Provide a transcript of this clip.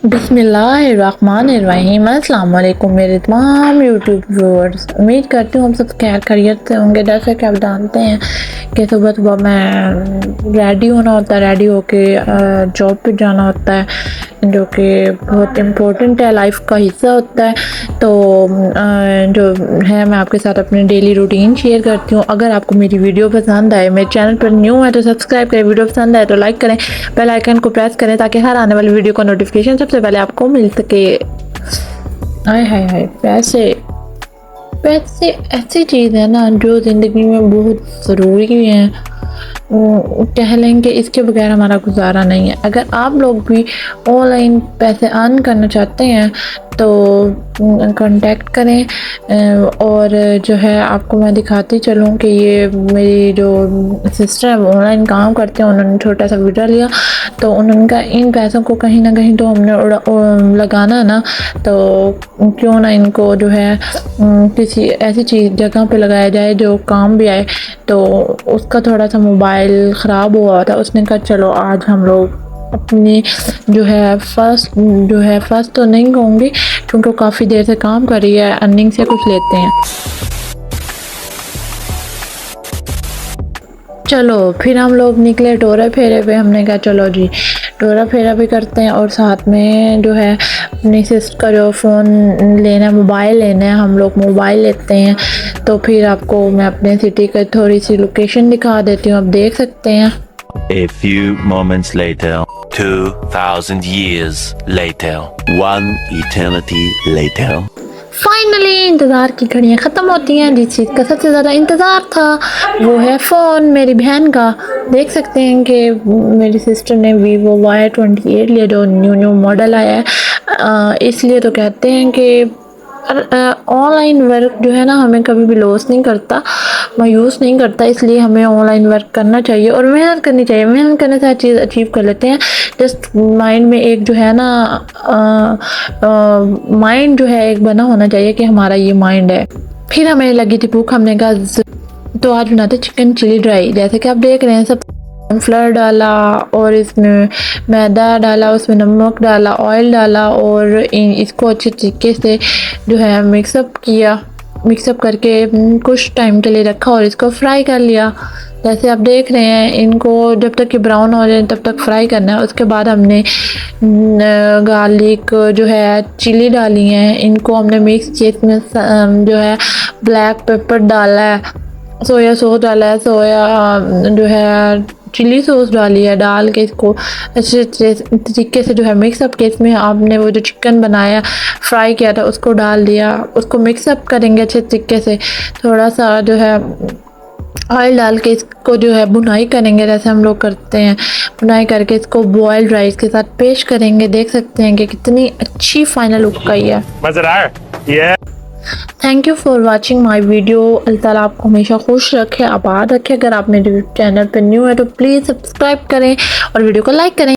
बिस्मिल्लाहिर्रहमानिर्रहीम। अस्सलाम वालेकुम मेरे तमाम यूट्यूब व्यूअर्स, उम्मीद करती हूँ हम सब खैर खैरियत से होंगे। जैसे कि आप जानते हैं कि सुबह सुबह मैं रेडी होना होता है, रेडी होके जॉब पे जाना होता है, जो कि बहुत इम्पोर्टेंट है, लाइफ का हिस्सा होता है। तो जो है मैं आपके साथ अपनी डेली रूटीन शेयर करती हूँ। अगर आपको मेरी वीडियो पसंद आए, मेरे चैनल पर न्यू है तो सब्सक्राइब करें, वीडियो पसंद आए तो लाइक करें, बेल आइकन को प्रेस करें ताकि हर आने वाली वीडियो का नोटिफिकेशन सबसे पहले आपको मिल सके। हाय हाय हाय, पैसे पैसे ऐसी चीज़ है ना जो ज़िंदगी में बहुत ज़रूरी है। कह लें कि इसके बगैर हमारा गुजारा नहीं है। अगर आप लोग भी ऑनलाइन पैसे अर्न करना चाहते हैं तो कांटेक्ट करें। और जो है आपको मैं दिखाती चलूँ कि ये मेरी जो सिस्टर है वो ऑनलाइन काम करते हैं। उन्होंने छोटा सा वीडियो लिया तो उनका इन पैसों को कहीं ना कहीं तो हमने लगाना ना, तो क्यों ना इनको जो है किसी ऐसी चीज़ जगह पे लगाया जाए जो काम भी आए। तो उसका थोड़ा सा मोबाइल ख़राब हुआ था, उसने कहा चलो आज हम लोग अपनी जो है फर्स्ट तो नहीं कहूँगी क्योंकि वो काफ़ी देर से काम कर रही है, अर्निंग से कुछ लेते हैं। चलो फिर हम लोग निकले टोरा फेरे पे। हमने कहा चलो जी टोरा फेरा भी करते हैं और साथ में जो है अपनी सिस्टर का जो फ़ोन लेना है, मोबाइल लेना है, हम लोग मोबाइल लेते हैं। तो फिर आपको मैं अपने सिटी की थोड़ी सी लोकेशन दिखा देती हूँ, आप देख सकते हैं। A few moments later, 2000 years later, one eternity later. Finally इंतज़ार की घड़ियाँ ख़त्म होती हैं। जिस चीज़ का सबसे ज़्यादा इंतज़ार था वो है फ़ोन मेरी बहन का। देख सकते हैं कि मेरी सिस्टर ने Vivo Y28 लिया जो न्यू मॉडल आया है। इसलिए तो कहते हैं कि ऑनलाइन वर्क जो है ना हमें कभी भी लॉस नहीं करता, मायूस नहीं करता। इसलिए हमें ऑनलाइन वर्क करना चाहिए और मेहनत करनी चाहिए। मेहनत करने से हर चीज़ अचीव कर लेते हैं। जस्ट माइंड में एक जो है ना माइंड जो है एक बना होना चाहिए कि हमारा ये माइंड है। फिर हमें लगी थी भूख, हमने कहा तो आज बनाते चिकन चिली ड्राई। जैसे कि आप देख रहे हैं सब फ्लर डाला और इसमें मैदा डाला, उसमें नमक डाला, ऑयल डाला और इसको अच्छे तरीके से जो है मिक्सअप किया। मिक्सअप करके कुछ टाइम के लिए रखा और इसको फ्राई कर लिया। जैसे आप देख रहे हैं इनको जब तक ये ब्राउन हो जाए तब तक फ्राई करना है। उसके बाद हमने गार्लिक जो है चिली डाली है, इनको हमने मिक्स किया। इसमें जो है ब्लैक पेपर डाला है, सोया सॉस डाला है, सोया जो है चिली सॉस डाली है। डाल के इसको अच्छे तरीके से जो है मिक्सअप के इसमें आपने वो जो चिकन बनाया फ्राई किया था उसको डाल दिया। उसको मिक्सअप करेंगे अच्छे तरीके से। थोड़ा सा जो है ऑयल डाल के इसको जो है भुनाई करेंगे जैसे हम लोग करते हैं। भुनाई करके इसको बॉइल्ड राइस के साथ पेश करेंगे। देख सकते हैं कि कितनी अच्छी फाइनल लुक आई है। मज़ेदार। Thank you for watching my video. Allah ताला आपको हमेशा खुश रखे, आबाद रखे। अगर आप मेरे चैनल पर न्यू है तो प्लीज़ सब्सक्राइब करें और वीडियो को लाइक करें।